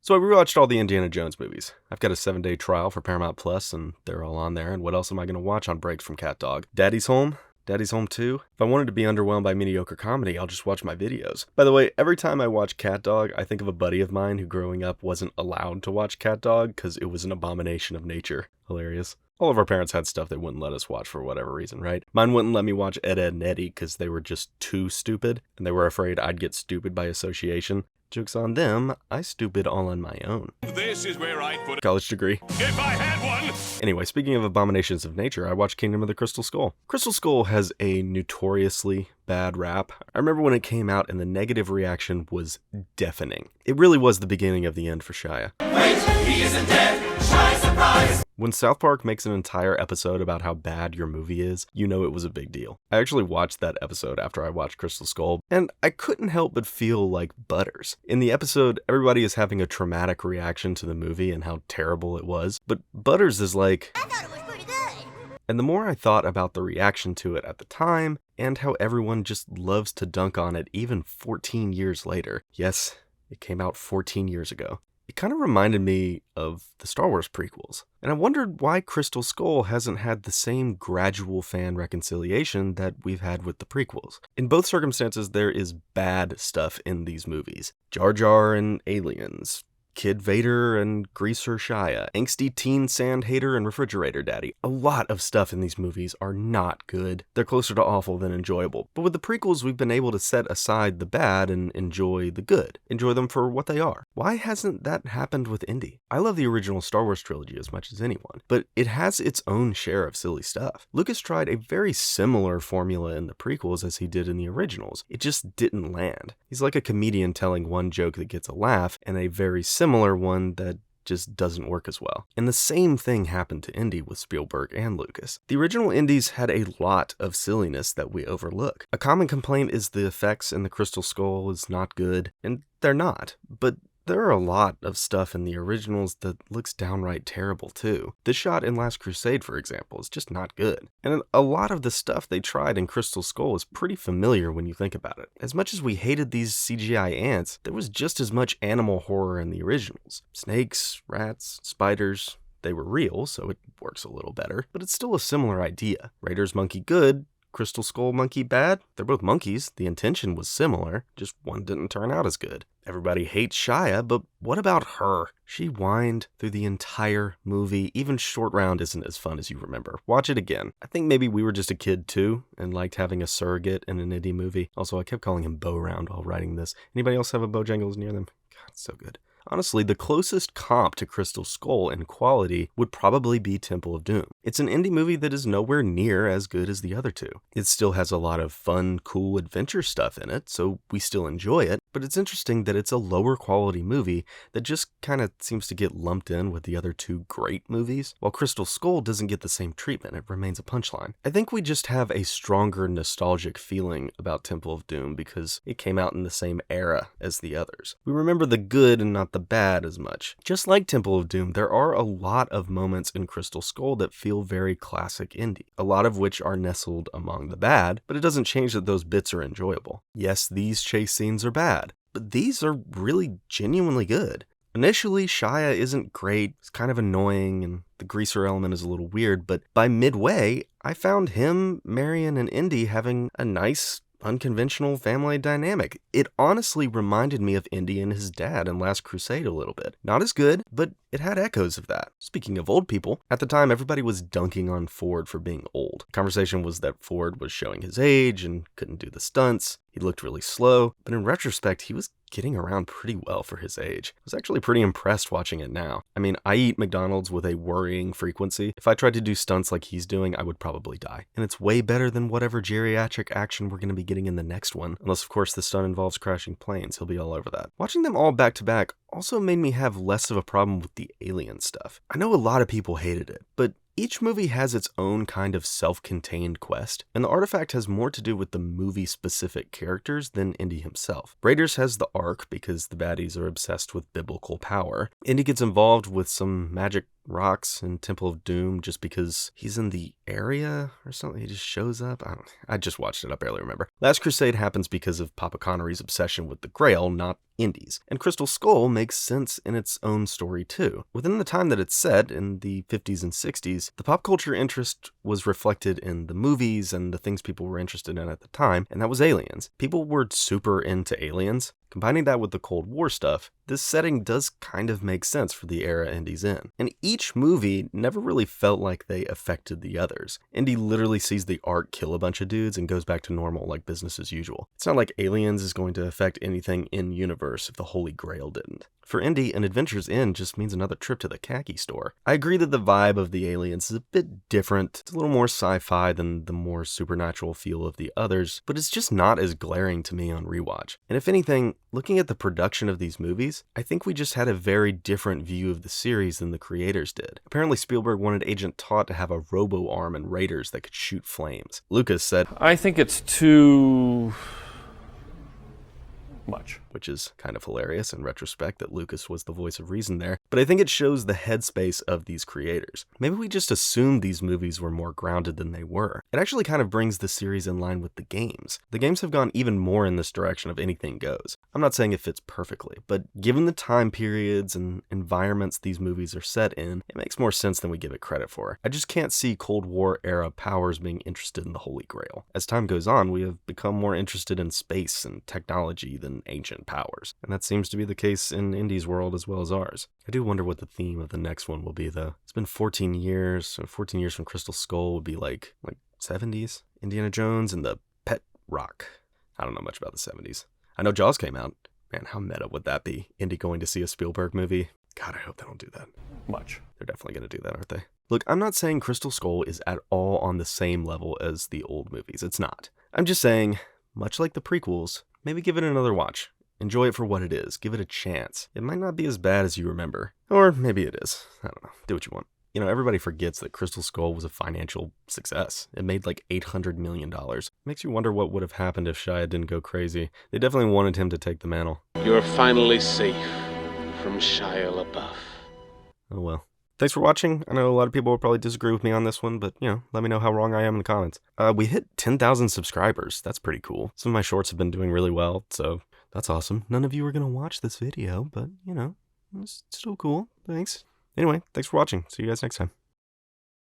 So I rewatched all the Indiana Jones movies. I've got a 7-day trial for Paramount Plus, and they're all on there. And what else am I going to watch on breaks from CatDog? Daddy's Home? Daddy's Home 2? If I wanted to be underwhelmed by mediocre comedy, I'll just watch my videos. By the way, every time I watch CatDog, I think of a buddy of mine who growing up wasn't allowed to watch CatDog because it was an abomination of nature. Hilarious. All of our parents had stuff they wouldn't let us watch for whatever reason, right? Mine wouldn't let me watch Ed, Edd, and Eddy because they were just too stupid, and they were afraid I'd get stupid by association. Joke's on them, I stupid all on my own. This is where I'd put a College degree. if I had one. Anyway, speaking of abominations of nature, I watched Kingdom of the Crystal Skull. Crystal Skull has a notoriously bad rap. I remember when it came out and the negative reaction was deafening. It really was the beginning of the end for Shia. Wait, he isn't dead. Shy surprise. When South Park makes an entire episode about how bad your movie is, you know it was a big deal. I actually watched that episode after I watched Crystal Skull, and I couldn't help but feel like Butters. In the episode, everybody is having a traumatic reaction to the movie and how terrible it was, but Butters is like, I thought it was pretty good. and the more I thought about the reaction to it at the time, and how everyone just loves to dunk on it even 14 years later. Yes, it came out 14 years ago. It kind of reminded me of the Star Wars prequels, and I wondered why Crystal Skull hasn't had the same gradual fan reconciliation that we've had with the prequels. In both circumstances, there is bad stuff in these movies. Jar Jar and aliens, Kid Vader and Greaser Shia, angsty teen sand hater and refrigerator daddy. A lot of stuff in these movies are not good. They're closer to awful than enjoyable. But with the prequels, we've been able to set aside the bad and enjoy the good. Enjoy them for what they are. Why hasn't that happened with Indy? I love the original Star Wars trilogy as much as anyone, but it has its own share of silly stuff. Lucas tried a very similar formula in the prequels as he did in the originals. It just didn't land. He's like a comedian telling one joke that gets a laugh and a very similar one that just doesn't work as well. And the same thing happened to Indy with Spielberg and Lucas. The original Indies had a lot of silliness that we overlook. A common complaint is the effects in the Crystal Skull is not good, and they're not, but there are a lot of stuff in the originals that looks downright terrible too. This shot in Last Crusade, for example, is just not good. And a lot of the stuff they tried in Crystal Skull is pretty familiar when you think about it. As much as we hated these CGI ants, there was just as much animal horror in the originals. Snakes, rats, spiders. They were real, so it works a little better, but it's still a similar idea. Raiders monkey good, Crystal Skull monkey bad? They're both monkeys. The intention was similar, just one didn't turn out as good. Everybody hates Shia, but what about her? She whined through the entire movie. Even Short Round isn't as fun as you remember. Watch it again. I think maybe we were just a kid too, and liked having a surrogate in an indie movie. Also, I kept calling him Bo Round while writing this. Anybody else have a Bojangles near them? God, it's so good. Honestly, the closest comp to Crystal Skull in quality would probably be Temple of Doom. It's an indie movie that is nowhere near as good as the other two. It still has a lot of fun, cool adventure stuff in it, so we still enjoy it, but it's interesting that it's a lower quality movie that just kind of seems to get lumped in with the other two great movies, while Crystal Skull doesn't get the same treatment. It remains a punchline. I think we just have a stronger nostalgic feeling about Temple of Doom because it came out in the same era as the others. We remember the good and not the bad as much. Just like Temple of Doom, there are a lot of moments in Crystal Skull that feel very classic indie, a lot of which are nestled among the bad, but it doesn't change that those bits are enjoyable. Yes, these chase scenes are bad, but these are really genuinely good. Initially, Shia isn't great, it's kind of annoying, and the greaser element is a little weird, but by midway, I found him, Marion, and Indy having a nice, unconventional family dynamic. It honestly reminded me of Indy and his dad in Last Crusade a little bit. Not as good, but it had echoes of that. Speaking of old people, at the time everybody was dunking on Ford for being old. The conversation was that Ford was showing his age and couldn't do the stunts. He looked really slow, but in retrospect, he was getting around pretty well for his age. I was actually pretty impressed watching it now. I mean, I eat McDonald's with a worrying frequency. If I tried to do stunts like he's doing, I would probably die. And it's way better than whatever geriatric action we're going to be getting in the next one. Unless, of course, the stunt involves crashing planes. He'll be all over that. Watching them all back to back also made me have less of a problem with the alien stuff. I know a lot of people hated it, but each movie has its own kind of self-contained quest, and the artifact has more to do with the movie-specific characters than Indy himself. Raiders has the arc because the baddies are obsessed with biblical power. Indy gets involved with some magic rocks in Temple of Doom just because he's in the area or something. He just shows up. I just watched it. I barely remember. Last Crusade happens because of Papa Connery's obsession with the Grail, not Indy's. And Crystal Skull makes sense in its own story too. Within the time that it's set, in the 50s and 60s, the pop culture interest was reflected in the movies and the things people were interested in at the time, and that was aliens. People were super into aliens. Combining that with the Cold War stuff, this setting does kind of make sense for the era Indy's in. And each movie never really felt like they affected the others. Indy literally sees the Ark kill a bunch of dudes and goes back to normal like business as usual. It's not like Aliens is going to affect anything in universe if the Holy Grail didn't. For Indy, an adventure's end just means another trip to the khaki store. I agree that the vibe of the aliens is a bit different. It's a little more sci-fi than the more supernatural feel of the others, but it's just not as glaring to me on rewatch. And if anything, looking at the production of these movies, I think we just had a very different view of the series than the creators did. Apparently Spielberg wanted Agent Todd to have a robo-arm and raiders that could shoot flames. Lucas said, I think it's too much. Which is kind of hilarious in retrospect that Lucas was the voice of reason there, but I think it shows the headspace of these creators. Maybe we just assumed these movies were more grounded than they were. It actually kind of brings the series in line with the games. The games have gone even more in this direction of anything goes. I'm not saying it fits perfectly, but given the time periods and environments these movies are set in, it makes more sense than we give it credit for. I just can't see Cold War era powers being interested in the Holy Grail. As time goes on, we have become more interested in space and technology than ancient powers, and that seems to be the case in Indy's world as well as ours. I do wonder what the theme of the next one will be, though. It's been 14 years, so 14 years from Crystal Skull would be like 70s? Indiana Jones and the Pet Rock. I don't know much about the 70s. I know Jaws came out. Man, how meta would that be? Indy going to see a Spielberg movie? God, I hope they don't do that. Much. They're definitely going to do that, aren't they? Look, I'm not saying Crystal Skull is at all on the same level as the old movies. It's not. I'm just saying, much like the prequels, maybe give it another watch. Enjoy it for what it is. Give it a chance. It might not be as bad as you remember. Or maybe it is. I don't know. Do what you want. You know, everybody forgets that Crystal Skull was a financial success. It made like $800 million. Makes you wonder what would have happened if Shia didn't go crazy. They definitely wanted him to take the mantle. You're finally safe from Shia LaBeouf. Oh well. Thanks for watching. I know a lot of people will probably disagree with me on this one, but, you know, let me know how wrong I am in the comments. We hit 10,000 subscribers. That's pretty cool. Some of my shorts have been doing really well, so that's awesome. None of you are going to watch this video, but, you know, it's still cool. Thanks. Anyway, thanks for watching. See you guys next time.